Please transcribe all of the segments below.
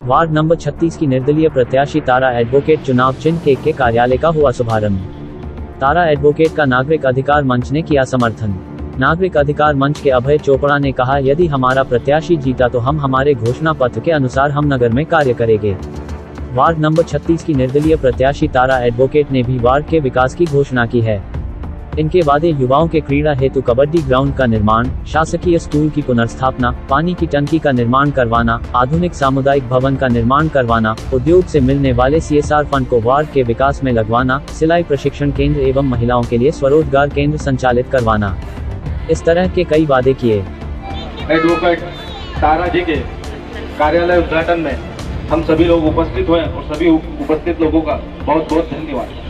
Ward number 36 की निर्दलीय प्रत्याशी तारा एडवोकेट चुनाव चिन्ह के कार्यालय का हुआ शुभारंभ। तारा एडवोकेट का नागरिक अधिकार मंच ने किया समर्थन। नागरिक अधिकार मंच के अभय चोपड़ा ने कहा, यदि हमारा प्रत्याशी जीता तो हम हमारे घोषणा पत्र के अनुसार हम नगर में कार्य करेंगे। वार्ड नंबर 36 की निर्दलीय प्रत्याशी तारा एडवोकेट ने भी वार्ड के विकास की घोषणा की है। इनके वादे युवाओं के क्रीड़ा हेतु कबड्डी ग्राउंड का निर्माण, शासकीय स्कूल की पुनर्स्थापना, पानी की टंकी का निर्माण करवाना, आधुनिक सामुदायिक भवन का निर्माण करवाना, उद्योग से मिलने वाले CSR फंड को वार्ड के विकास में लगवाना, सिलाई प्रशिक्षण केंद्र एवं महिलाओं के लिए स्वरोजगार केंद्र संचालित करवाना, इस तरह के कई वादे किए। एडवोकेट तारा जी के कार्यालय उद्घाटन में हम सभी लोग उपस्थित हुए और सभी उपस्थित लोगों का बहुत बहुत धन्यवाद।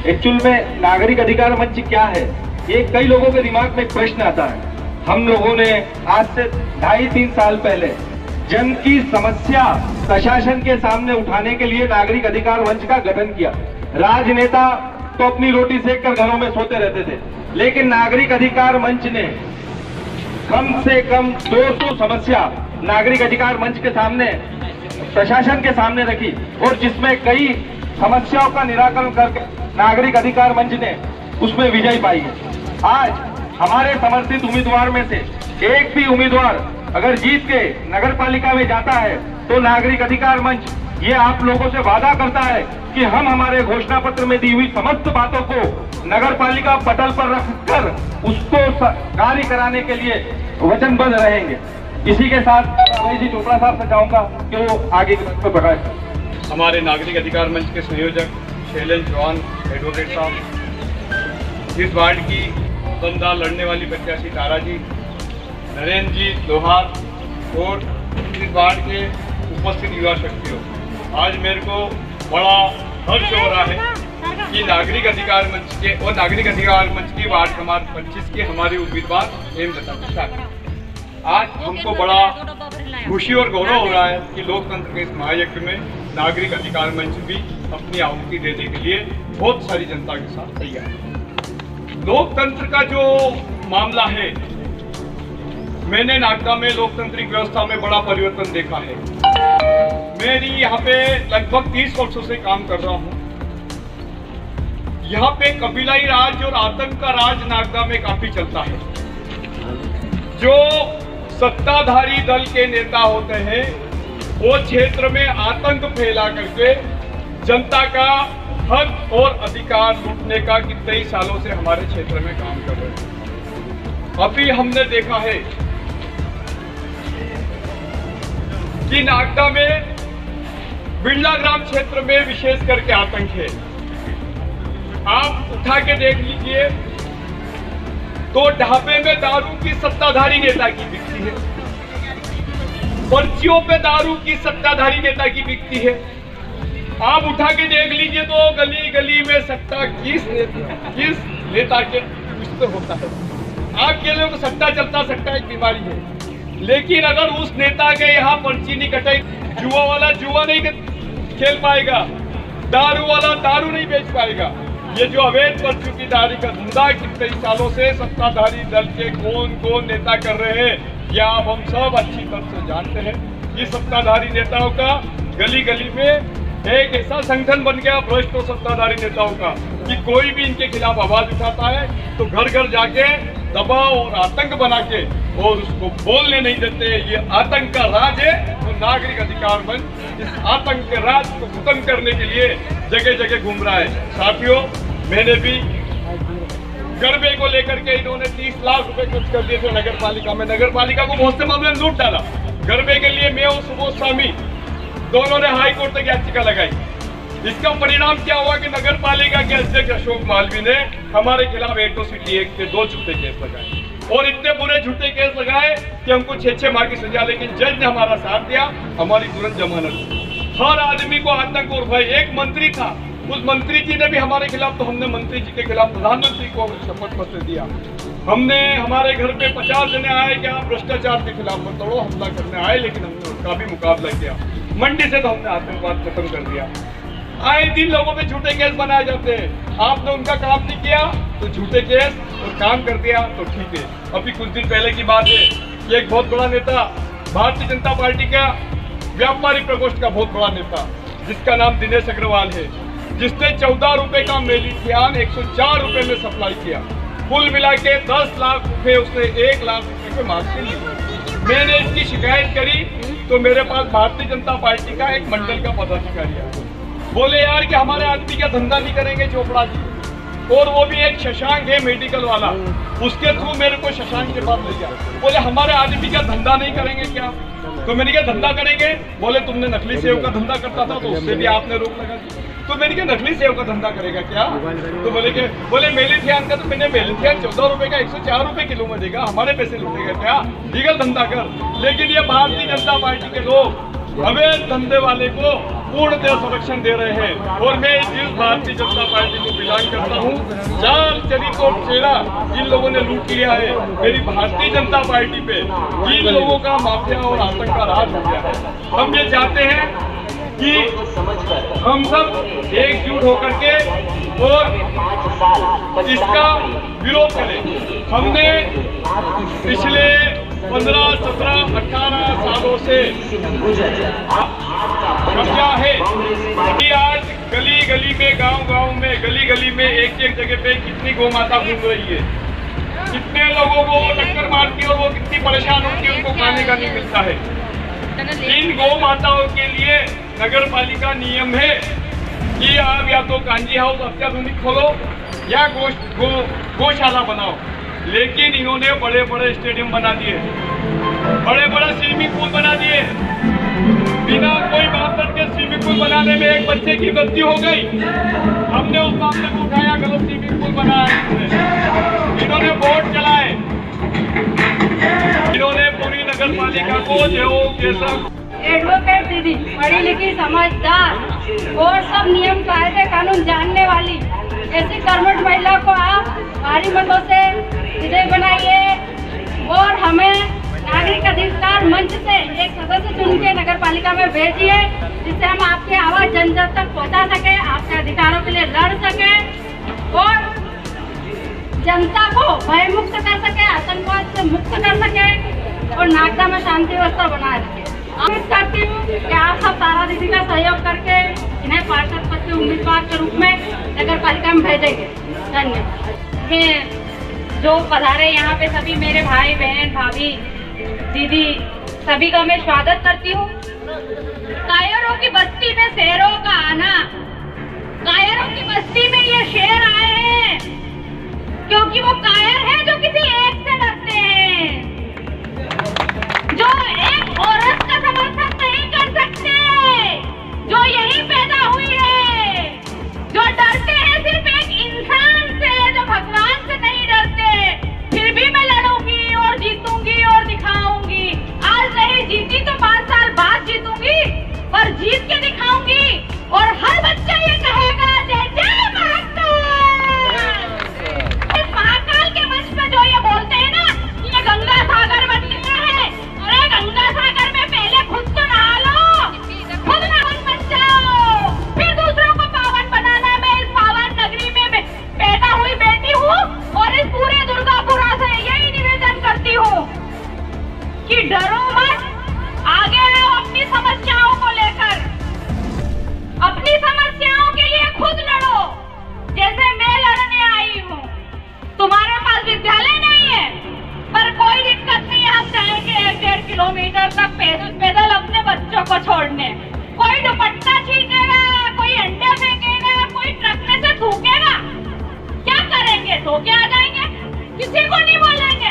एक्चुअल में नागरिक अधिकार मंच क्या है, ये कई लोगों के दिमाग में एक प्रश्न आता है। हम लोगों ने आज से 2.5-3 साल पहले जन की समस्या प्रशासन के सामने उठाने के लिए नागरिक अधिकार मंच का गठन किया। राजनेता तो अपनी रोटी सेक कर घरों में सोते रहते थे, लेकिन नागरिक अधिकार मंच ने कम से कम 200 समस्या नागरिक अधिकार मंच के सामने प्रशासन के सामने रखी और जिसमें कई समस्याओं का निराकरण करके नागरिक अधिकार मंच ने उसमें विजय पाई है। आज हमारे समर्थित उम्मीदवार में से एक भी उम्मीदवार अगर जीत के नगर पालिका में जाता है तो नागरिक अधिकार मंच ये आप लोगों से वादा करता है कि हम हमारे घोषणा पत्र में दी हुई समस्त बातों को नगर पालिका पटल पर रखकर उसको कार्य कराने के लिए वचनबद्ध रहेंगे। इसी के साथ अभय जी चोपड़ा साहब से चाहूंगा कि वो आगे बढ़ाएं। हमारे नागरिक अधिकार मंच के संयोजक शैलेंद्र चौहान एडवोकेट साहब, इस वार्ड की दमदार लड़ने वाली प्रत्याशी तारा जी, नरेंद्र जी लोहार और इस वार्ड के उपस्थित युवा शक्तियों, आज मेरे को बड़ा हर्ष हो रहा है कि नागरिक अधिकार मंच के और नागरिक अधिकार मंच की वार्ड क्रमांक 25 के हमारे उम्मीदवार हेमलता प्रसाद, आज हमको बड़ा खुशी और गौरव हो रहा है कि लोकतंत्र के इस महायज्ञ में नागरिक अधिकार मंच भी अपनी आहुति देने के लिए बहुत सारी जनता के साथ तैयार है। लोकतंत्र का जो मामला है, मैंने नागदा में लोकतांत्रिक व्यवस्था में बड़ा परिवर्तन देखा है। मेरी यहाँ पे लगभग 30 वर्षों से काम कर रहा हूँ। यहाँ पे कबीलाई राज और आतंक का राज नागदा में काफी चलता है। जो सत्ताधारी दल के नेता होते हैं वो क्षेत्र में आतंक फैला करके जनता का हक और अधिकार लूटने का कितने सालों से हमारे क्षेत्र में काम कर रहे हैं। अभी हमने देखा है कि नागदा में बिरला ग्राम क्षेत्र में विशेष करके आतंक है। आप उठा के देख लीजिए तो ढाबे में दारू की सत्ताधारी नेता की बिकती है, पर्चियों पे दारू की सत्ताधारी नेता की बिकती है। आप उठा के देख लीजिए तो गली गली में सत्ता किस नेता के उस पे होता है। आपके लिए तो सत्ता चलता सकता एक बीमारी है, लेकिन अगर उस नेता के यहाँ पर्ची नहीं कटाई, जुआ वाला जुआ नहीं खेल पाएगा, दारू वाला दारू नहीं बेच पाएगा। ये जो अवैध पर्चुकीदारी का धंधा कितने सालों से सत्ताधारी दल के कौन कौन नेता कर रहे हैं, या अब हम सब अच्छी तरह से जानते हैं। ये सत्ताधारी नेताओं का गली गली में एक ऐसा संगठन बन गया भ्रष्ट और सत्ताधारी नेताओं का कि कोई भी इनके खिलाफ आवाज उठाता है तो घर घर जाके दबाव और आतंक बना के और उसको बोलने नहीं देते। ये आतंक का राज है। तो नागरिक अधिकार मंच इस आतंक के राज को खत्म करने के लिए जगह जगह घूम रहा है। साथियों, मैंने भी गरबे को लेकर के इन्होंने 30 लाख रुपए खर्च कर दिए थे नगर पालिका में। नगर पालिका को बहुत से मामले में लूट डाला। गरबे के लिए मैं और सुबोध स्वामी दोनों ने हाई कोर्ट तक याचिका लगाई। इसका परिणाम क्या हुआ कि नगर पालिका के अध्यक्ष अशोक मालवी ने हमारे खिलाफ एट्रोसिटी एक्ट के 2 झूठे केस लगाए और इतने बुरे झूठे केस लगाए कि हमको 6 माह की सजा, लेकिन जज ने हमारा साथ दिया, हमारी तुरंत जमानत। हर आदमी को आतंक और भय। एक मंत्री था, उस मंत्री जी ने भी हमारे खिलाफ, तो हमने मंत्री जी के खिलाफ प्रधानमंत्री को शपथ पत्र दिया। हमने हमारे घर पे 50 जने आए कि आप भ्रष्टाचार के खिलाफ मत लड़ो, हमला करने आए, लेकिन हमने उसका भी मुकाबला किया। मंडी से तो हमने आतंकवाद खत्म कर दिया। आए दिन लोगों पे झूठे केस बनाए जाते हैं। आपने उनका काम नहीं किया तो झूठे केस, और काम कर दिया तो ठीक है। अभी कुछ दिन पहले की बात है कि एक बहुत बड़ा नेता भारतीय जनता पार्टी का व्यापारी प्रकोष्ठ का बहुत बड़ा नेता, जिसका नाम दिनेश अग्रवाल है, जिसने 14 रुपए का मेलिथियान 104 रुपए में सप्लाई किया। कुल मिला के 10 लाख रुपए उसने 1 लाख रुपए पे मार्जिन ली। मैंने इसकी शिकायत करी तो मेरे पास भारतीय जनता पार्टी का एक मंडल का पदाधिकारी आया, बोले यार कि हमारे आदमी का धंधा नहीं करेंगे चोपड़ा जी, और वो भी एक शशांक है मेडिकल वाला, उसके थ्रू मेरे को शशांक के पास ले गया। बोले हमारे आदमी का धंधा नहीं करेंगे क्या? तो मैंने क्या धंधा करेंगे? बोले तुमने नकली सेव का धंधा करता था तो उससे भी आपने रोक लगा दी। तो मैंने क्या नकली सेव का धंधा करेगा क्या? तो बोले मेलिथियान का, तो मैंने मेलिथियान 14 रुपए का 104 रुपए किलो में देगा, हमारे पैसे लूटेगा क्या? लीगल धंधा कर। लेकिन ये भारतीय जनता पार्टी के लोग अवैध धंधे वाले को पूर्णतः संरक्षण दे रहे हैं। और मैं जिस भारतीय जनता पार्टी को बिलोंग करता हूँ, चाल चरित और चेहरा जिन लोगों ने लूट लिया है मेरी भारतीय जनता पार्टी पे, जिन लोगों का माफिया और आतंक का राज हो गया है, हम ये चाहते हैं कि हम सब एकजुट होकर के और इसका विरोध करें। हमने पिछले 15, 17, 18 सालों से कब्जा है कि आज गली गली में, गांव में, गली गली में, एक एक जगह पे कितनी गौ माता घूम रही है, कितने लोगों को टक्कर मारती है और वो कितनी परेशान होती है, उनको खाने का नहीं मिलता है। इन गौ माताओं के लिए नगर पालिका नियम है कि आप या तो कांजी हाउस अत्याधुनिक खोलो या गौशाला बनाओ, लेकिन इन्होंने बड़े बड़े स्टेडियम बना दिए, बड़े बड़े स्विमिंग पूल बना दिए। बिना कोई मापदंड के स्विमिंग पूल बनाने में एक बच्चे की गलती हो गई, हमने उस मामले को उठाया, गलत स्विमिंग पूल बनाया इन्होंने बोर्ड चलाए, इन्होंने पूरी नगर पालिका को जो एडवोकेट दीदी, पढ़ी लिखी, समझदार और सब नियम कायदे कानून जानने वाली ऐसी कर्मठ महिला को आप भारी मतों से विजयी बनाइए और हमें नागरिक अधिकार मंच से एक सदस्य चुन के नगर पालिका में भेजिए, जिससे हम आपकी आवाज जन जन तक पहुंचा सके, आपके अधिकारों के लिए लड़ सके और जनता को भय मुक्त कर सके, आतंकवाद से मुक्त कर सके और नागदा में शांति व्यवस्था बनाए रखे। उम्मीद करती हूँ कि आप सब तारा दीदी का सहयोग करके इन्हें पार्षद पद के उम्मीदवार के रूप में नगर पालिका में भेजेंगे। धन्यवाद। मैं जो पधारे यहाँ पे सभी मेरे भाई बहन भाभी दीदी सभी का मैं स्वागत करती हूँ। कायरों की बस्ती में शेरों का आना, कायरों की बस्ती में ये शेर आए हैं क्योंकि वो कायर है जो किसी एक से डरते हैं, जो एक औरत का समर्थन नहीं कर सकते, जो यही पैदा हुई है, जो डरते हैं सिर्फ एक इंसान से, जो भगवान से नहीं डरते। फिर भी मैं लड़ूंगी और जीतूंगी और दिखाऊंगी। आज नहीं जीती तो 5 साल बाद जीतूंगी, पर जीत के दिखाऊंगी और हर बच्चा ये कहेगा जय जय महाकाल। इस महाकाल के मंच पे जो ये बोलते हैं ना कि ये गंगा सागर बन गया है, अरे गंगा सागर में पहले खुद तो नहा लो, खुद पावन बन जाओ, फिर दूसरों को पावन बनाना। मैं इस पावन नगरी में पैदा हुई बेटी हूँ और इस पूरे दुर्गापुरा से यही निवेदन करती हूँ कि डरो मत, आगे आओ अपनी समस्याओं को लेकर, अपनी समस्याओं के लिए खुद लड़ो जैसे मैं लड़ने आई हूँ। तुम्हारे पास विद्यालय नहीं है पर कोई दिक्कत नहीं है, हम जाएंगे 1-1.5 किलोमीटर तक पैदल अपने बच्चों को छोड़ने। कोई दुपट्टा छीनेगा, कोई अंडे फेंकेगा, कोई ट्रक में से थूकेगा, क्या करेंगे? धो के आ जाएंगे, किसी को नहीं बोलेंगे,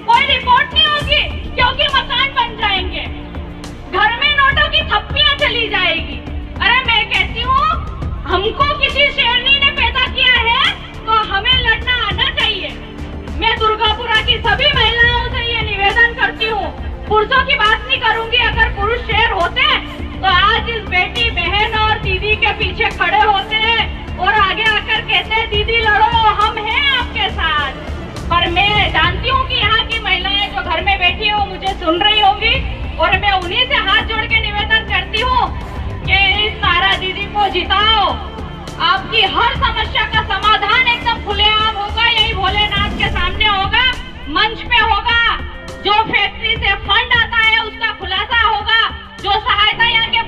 कोई रिपोर्ट नहीं होगी क्योंकि मकान बन जाएंगे, घर में नोटों की थप्पियां चली जाएगी। अरे मैं कहती हूँ हमको किसी शेरनी ने पैदा किया है तो हमें लड़ना आना चाहिए। मैं दुर्गापुरा की सभी महिलाओं से ये निवेदन करती हूँ, पुरुषों की बात नहीं करूंगी, अगर पुरुष शेर होते तो आज इस बेटी बहन और दीदी के पीछे खड़े होते और आगे आकर कहते दीदी लड़ो, हम हैं आपके साथ। पर मैं जानती हूँ कि यहाँ की महिलाएं जो घर में बैठी है वो मुझे सुन रही होंगी और मैं उन्हीं से हाथ जोड़ के निवेदन करती हूँ कि इस तारा दीदी को जिताओ। आपकी हर समस्या का समाधान एकदम खुलेआम होगा, यही भोलेनाथ के सामने होगा, मंच पे होगा। जो फैक्ट्री से फंड आता है उसका खुलासा होगा, जो सहायता यहाँ के